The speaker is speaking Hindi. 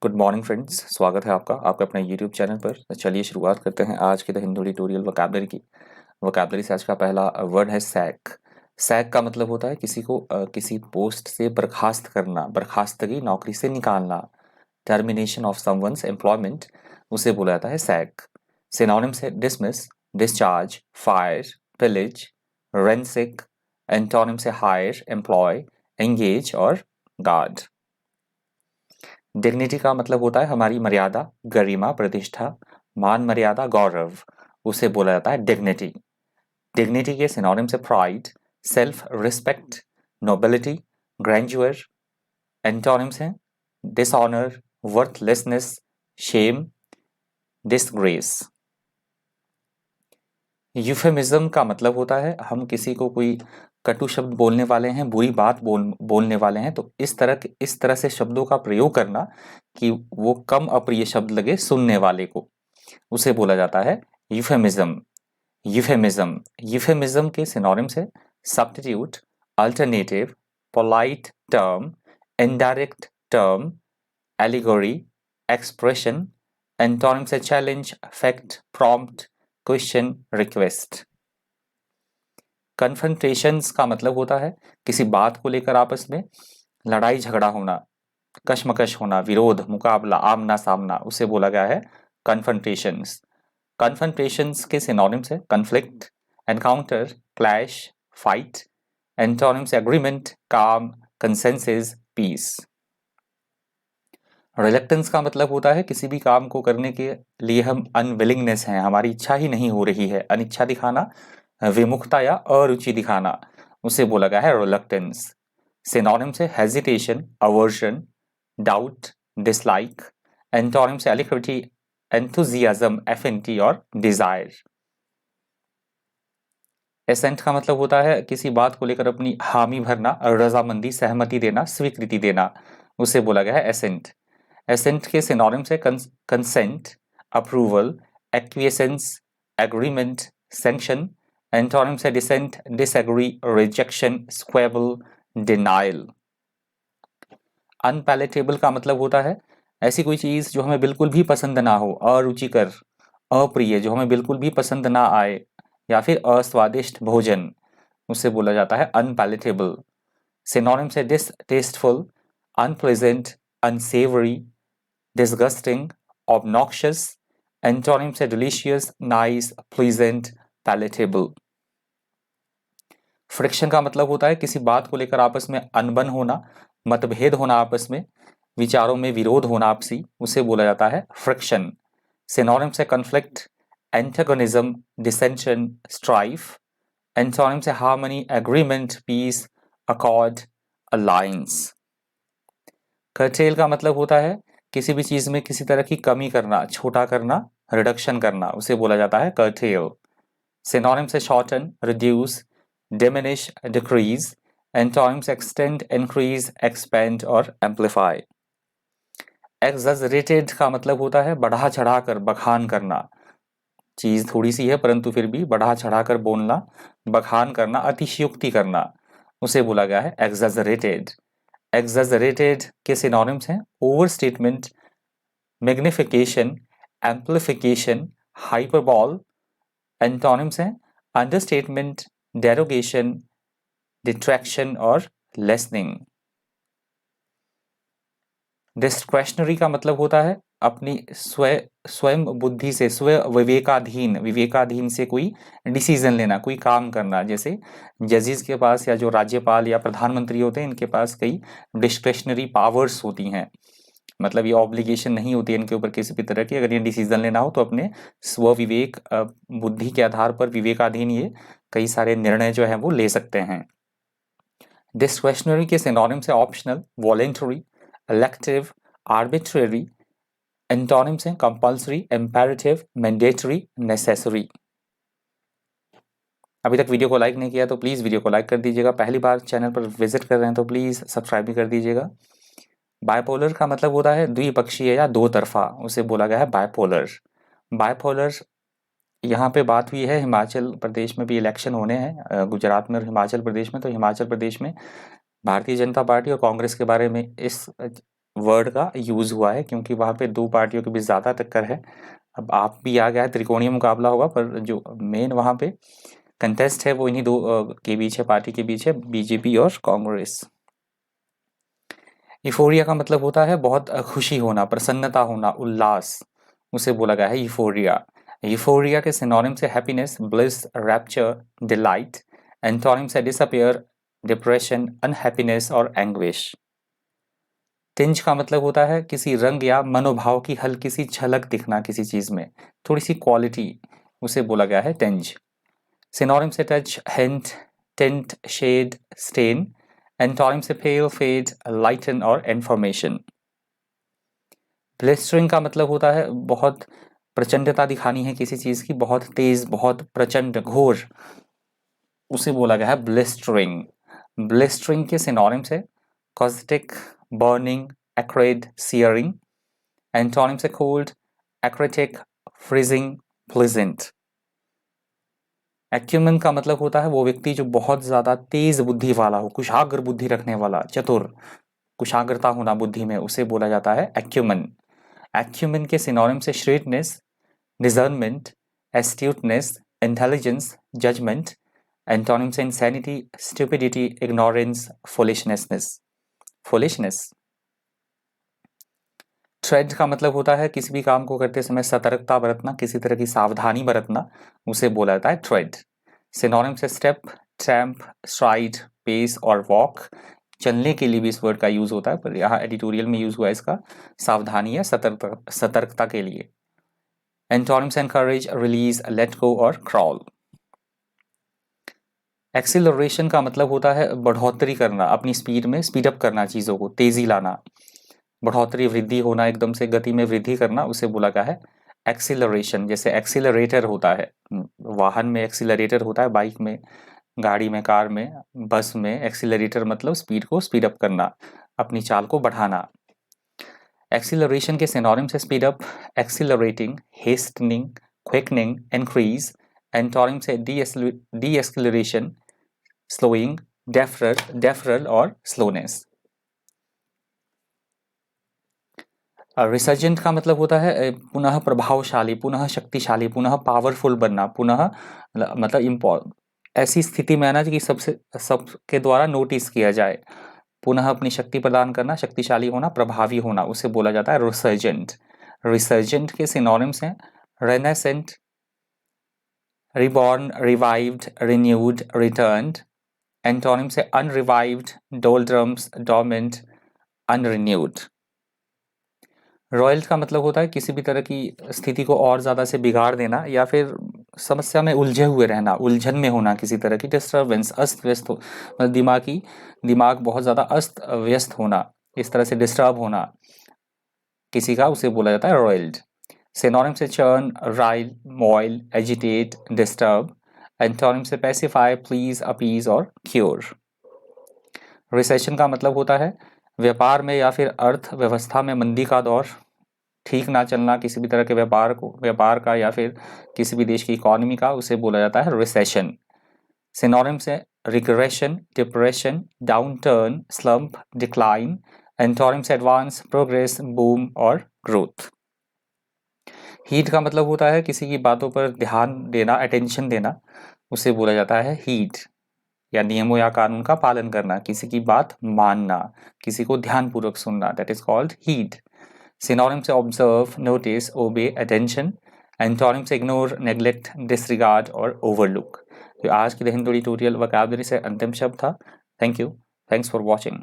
गुड मॉर्निंग फ्रेंड्स, स्वागत है आपका अपने यूट्यूब चैनल पर। तो चलिए शुरुआत करते हैं आज के द हिंदू ट्यूटोरियल वोकैबलरी की। वोकैबलरी से आज का पहला वर्ड है सैक। सैक का मतलब होता है किसी को किसी पोस्ट से बर्खास्त करना, बर्खास्तगी, नौकरी से निकालना, टर्मिनेशन ऑफ समवन्स एम्प्लॉयमेंट, उसे बोला जाता है सैक। सिनोनिम्स है dismiss, discharge, fire, pillage, ransack. Antonyms है हायर, एम्प्लॉय, एंगेज और गार्ड। डिग्निटी का मतलब होता है हमारी मर्यादा, गरिमा, प्रतिष्ठा, मान मर्यादा, गौरव, उसे बोला जाता है डिग्निटी। डिग्निटी के सिनोनिम्स है pride, self respect, nobility, grandeur. Antonyms हैं dishonour, worthlessness, shame, disgrace. Euphemism का मतलब होता है हम किसी को कोई कटु शब्द बोलने वाले हैं, बुरी बात बोलने वाले हैं, तो इस तरह से शब्दों का प्रयोग करना कि वो कम अप्रिय शब्द लगे सुनने वाले को, उसे बोला जाता है यूफेमिज्म। यूफेमिज्म यूफेमिज्म के सिनोनिम्स है substitute, alternative, polite term, indirect term, allegory, expression. Antonyms है challenge, fact, prompt, question, request. Confrontations का मतलब होता है किसी बात को लेकर आपस में लड़ाई झगड़ा होना, कशमकश होना, विरोध, मुकाबला, आमना सामना, उसे बोला गया है कन्फ्रंटेशंस। कन्फ्रंटेशंस के सिनोनिम्स है conflict, encounter, clash, fight. Antonyms agreement, काम, कंसेंसस, पीस। रिलक्टेंस का मतलब होता है किसी भी काम को करने के लिए हम अनविलिंगनेस हैं, हमारी इच्छा ही नहीं हो रही है, अनिच्छा दिखाना, विमुखता या अरुचि दिखाना, उसे बोला गया है रिलक्टेंस। सिनोनिम्स है hesitation, aversion, doubt, dislike. Antonyms alacrity, enthusiasm, affinity और डिजायर। एसेंट का मतलब होता है किसी बात को लेकर अपनी हामी भरना, रजामंदी, सहमति देना, स्वीकृति देना, उसे बोला गया है एसेंट। एसेंट के सिनोनिम्स है consent, approval, acquiescence, agreement, sanction. Antonyms है dissent, disagree, rejection, squabble, denial. Unpalatable का मतलब होता है ऐसी कोई चीज जो हमें बिल्कुल भी पसंद ना हो, अरुचिकर, अप्रिय, जो हमें बिल्कुल भी पसंद ना आए, या फिर अस्वादिष्ट भोजन, उसे बोला जाता है अनपैलेटेबल। सिनोनिम्स है डिसटेस्टफुल, अनप्लेजेंट, अनसेवरी, disgusting, obnoxious. Antonyms है delicious, nice, pleasant, palatable. Friction का मतलब होता है किसी बात को लेकर आपस में अनबन होना, मतभेद होना, आपस में विचारों में विरोध होना आपसी, उसे बोला जाता है फ्रिक्शन। सिनोनिम्स है conflict, antagonism, dissension, strife. Antonyms है harmony, agreement, peace, accord, alliance. Cartel का मतलब होता है किसी भी चीज में किसी तरह की कमी करना, छोटा करना, रिडक्शन करना, उसे बोला जाता है कर्टेल। सिनोनिम्स है shorten, reduce, diminish, decrease. Antonyms extend, increase, expand और एम्पलीफाई। एक्सजरेटेड का मतलब होता है बढ़ा चढ़ाकर, बखान करना, चीज थोड़ी सी है परंतु फिर भी बढ़ा चढ़ाकर बोलना, बखान करना, अतिशयोक्ति करना, उसे बोला गया है एक्सजरेटेड। एक्सजरेटेड के सिनोनिम्स हैं overstatement, magnification, amplification, hyperbole. Antonyms हैं अंडरस्टेटमेंट, डेरोगेशन, डिट्रैक्शन और लेसनिंग। डिस्क्रेशनरी का मतलब होता है अपनी स्वयं बुद्धि से, विवेकाधीन से कोई डिसीजन लेना, कोई काम करना। जैसे जजेस के पास या जो राज्यपाल या प्रधानमंत्री होते हैं, इनके पास कई डिस्क्रेशनरी पावर्स होती हैं, मतलब ये ऑब्लिगेशन नहीं होती है इनके ऊपर किसी भी तरह की। अगर ये डिसीजन लेना हो तो अपने स्व विवेक, बुद्धि के आधार पर विवेकाधीन ये कई सारे निर्णय जो है वो ले सकते हैं। डिस्क्रेशनरी के सिनोनिम्स है optional, voluntary, elective, arbitrary. Antonyms हैं कंपल्सरी, इम्पेरेटिव, मैंडेटरी, नेसेसरी। अभी तक वीडियो को लाइक नहीं किया तो प्लीज़ वीडियो को लाइक कर दीजिएगा। पहली बार चैनल पर विजिट कर रहे हैं तो प्लीज़ सब्सक्राइब भी कर दीजिएगा। बायपोलर का मतलब होता है द्विपक्षीय या दो तरफा, उसे बोला गया है बायपोलर। बायपोलर यहाँ पे बात हुई है, हिमाचल प्रदेश में भी इलेक्शन होने हैं, गुजरात में और हिमाचल प्रदेश में। तो हिमाचल प्रदेश में भारतीय जनता पार्टी और कांग्रेस के बारे में इस वर्ड का यूज हुआ है, क्योंकि वहां पे दो पार्टियों के बीच ज्यादा टक्कर है। अब आप भी आ गया है, त्रिकोणीय मुकाबला होगा, पर जो मेन वहां पे कंटेस्ट है वो इन्हीं दो के बीच है, पार्टी के बीच है, बीजेपी और कांग्रेस। यूफोरिया का मतलब होता है बहुत खुशी होना, प्रसन्नता होना, उल्लास, उसे बोला गया है यूफोरिया। यूफोरिया के सिनोनिम्स है happiness, bliss, rapture, delight. Antonyms है डिसअपियर, डिप्रेशन, अनहैप्पीनेस और एंग्विश। टिंज का मतलब होता है किसी रंग या मनोभाव की हल्की सी झलक दिखना किसी चीज में, थोड़ी सी क्वालिटी, उसे बोला गया है टिंज। सिनोनिम से touch, hint, tint, shade, stain. Antonym से पेल, फेड, लाइटन और इन्फॉर्मेशन। ब्लिस्टरिंग का मतलब होता है बहुत प्रचंडता दिखानी है किसी चीज की, बहुत तेज, बहुत प्रचंड, घोर, उसे बोला गया है ब्लिस्टरिंग। ब्लिस्टरिंग के सिनोनिम्स है caustic, burning, accrued, shearing. Antonyms है कोल्ड, एक्रेटिक, फ्रीजिंग, प्लीजेंट। एक्यूमेन का मतलब होता है वो व्यक्ति जो बहुत ज्यादा तेज बुद्धि वाला हो, कुशाग्र बुद्धि रखने वाला, चतुर, कुशाग्रता होना बुद्धि में, उसे बोला जाता है एक्यूमेन। एक्यूमेन के सिनोनिम से श्रेटनेस, डिजर्नमेंट, एस्ट्यूटनेस, इंटेलिजेंस, जजमेंट। एंटोनिम से insanity, stupidity, ignorance, foolishness. Trade का मतलब होता है किसी भी काम को करते समय सतर्कता बरतना, किसी तरह की सावधानी बरतना, उसे बोला जाता है ट्रेड। सिनोनिम से स्टेप, ट्रैम्प, स्ट्राइड, पेस और वॉक। चलने के लिए भी इस वर्ड का यूज होता है, पर यहाँ एडिटोरियल में यूज हुआ है इसका सावधानी या सतर्कता के लिए। Antonyms encourage, release, let go और क्रॉल। एक्सीलरेशन का मतलब होता है बढ़ोतरी करना, अपनी स्पीड में स्पीड अप करना, चीजों को तेजी लाना, बढ़ोतरी, वृद्धि होना, एकदम से गति में वृद्धि करना, उसे बोला गया है एक्सीलरेशन। जैसे एक्सीलरेटर होता है, वाहन में एक्सीलरेटर होता है, बाइक में, गाड़ी में, कार में, बस में। एक्सीलरेटर मतलब स्पीड को स्पीड अप करना, अपनी चाल को बढ़ाना। एक्सीलरेशन के सिनोनिम्स है speed up, accelerating, hastening, quickening, increase. Antonym से डी एक्सीलरेशन, स्लोइंग, डेफरल और स्लोनेस। रिसर्जेंट का मतलब होता है पुनः प्रभावशाली, पुनः शक्तिशाली, पुनः पावरफुल बनना, पुनः मतलब ऐसी स्थिति में आना कि सबके द्वारा नोटिस किया जाए, पुनः अपनी शक्ति प्रदान करना, शक्तिशाली होना, प्रभावी होना, उसे बोला जाता है रिसर्जेंट। रिसर्जेंट के सिनोनिम्स हैं renascent, reborn, revived, renewed, returned. Antonym से अनरिवाइव्ड, डोल्ड्रम्स, डोमेंट, अनरिन्यूड। रॉयल का मतलब होता है किसी भी तरह की स्थिति को और ज़्यादा से बिगाड़ देना, या फिर समस्या में उलझे हुए रहना, उलझन में होना, किसी तरह की डिस्टर्बेंस, अस्त व्यस्त हो, मतलब दिमाग बहुत ज़्यादा अस्त व्यस्त होना, इस तरह से डिस्टर्ब होना किसी का, उसे बोला जाता है रॉयल्ड। सिनोनिम से चर्न, राइल, मॉइल, एजिटेट, डिस्टर्ब। एंटोनिम से पैसिफाई, प्लीज, अपीज और क्योर। रिसेशन का मतलब होता है व्यापार में या फिर अर्थव्यवस्था में मंदी का दौर, ठीक ना चलना किसी भी तरह के व्यापार का या फिर किसी भी देश की इकोनॉमी का, उसे बोला जाता है रिसेशन। सिनोनिम से regression, depression, downturn, slump, decline. Antonym से एडवांस, प्रोग्रेस, बूम और ग्रोथ। हीट का मतलब होता है किसी की बातों पर ध्यान देना, अटेंशन देना, उसे बोला जाता है हीट। या नियमों या कानून का पालन करना, किसी की बात मानना, किसी को ध्यानपूर्वक सुनना, that is called heat. Synonym से ऑब्जर्व, नोटिस, ओबे, अटेंशन। एंटोनिम से इग्नोर, नेग्लेक्ट, डिसरिगार्ड और ओवरलुक। तो आज की द हिंदू ट्यूटोरियल वोकैबुलरी से अंतिम शब्द था। Thank you, thanks for watching.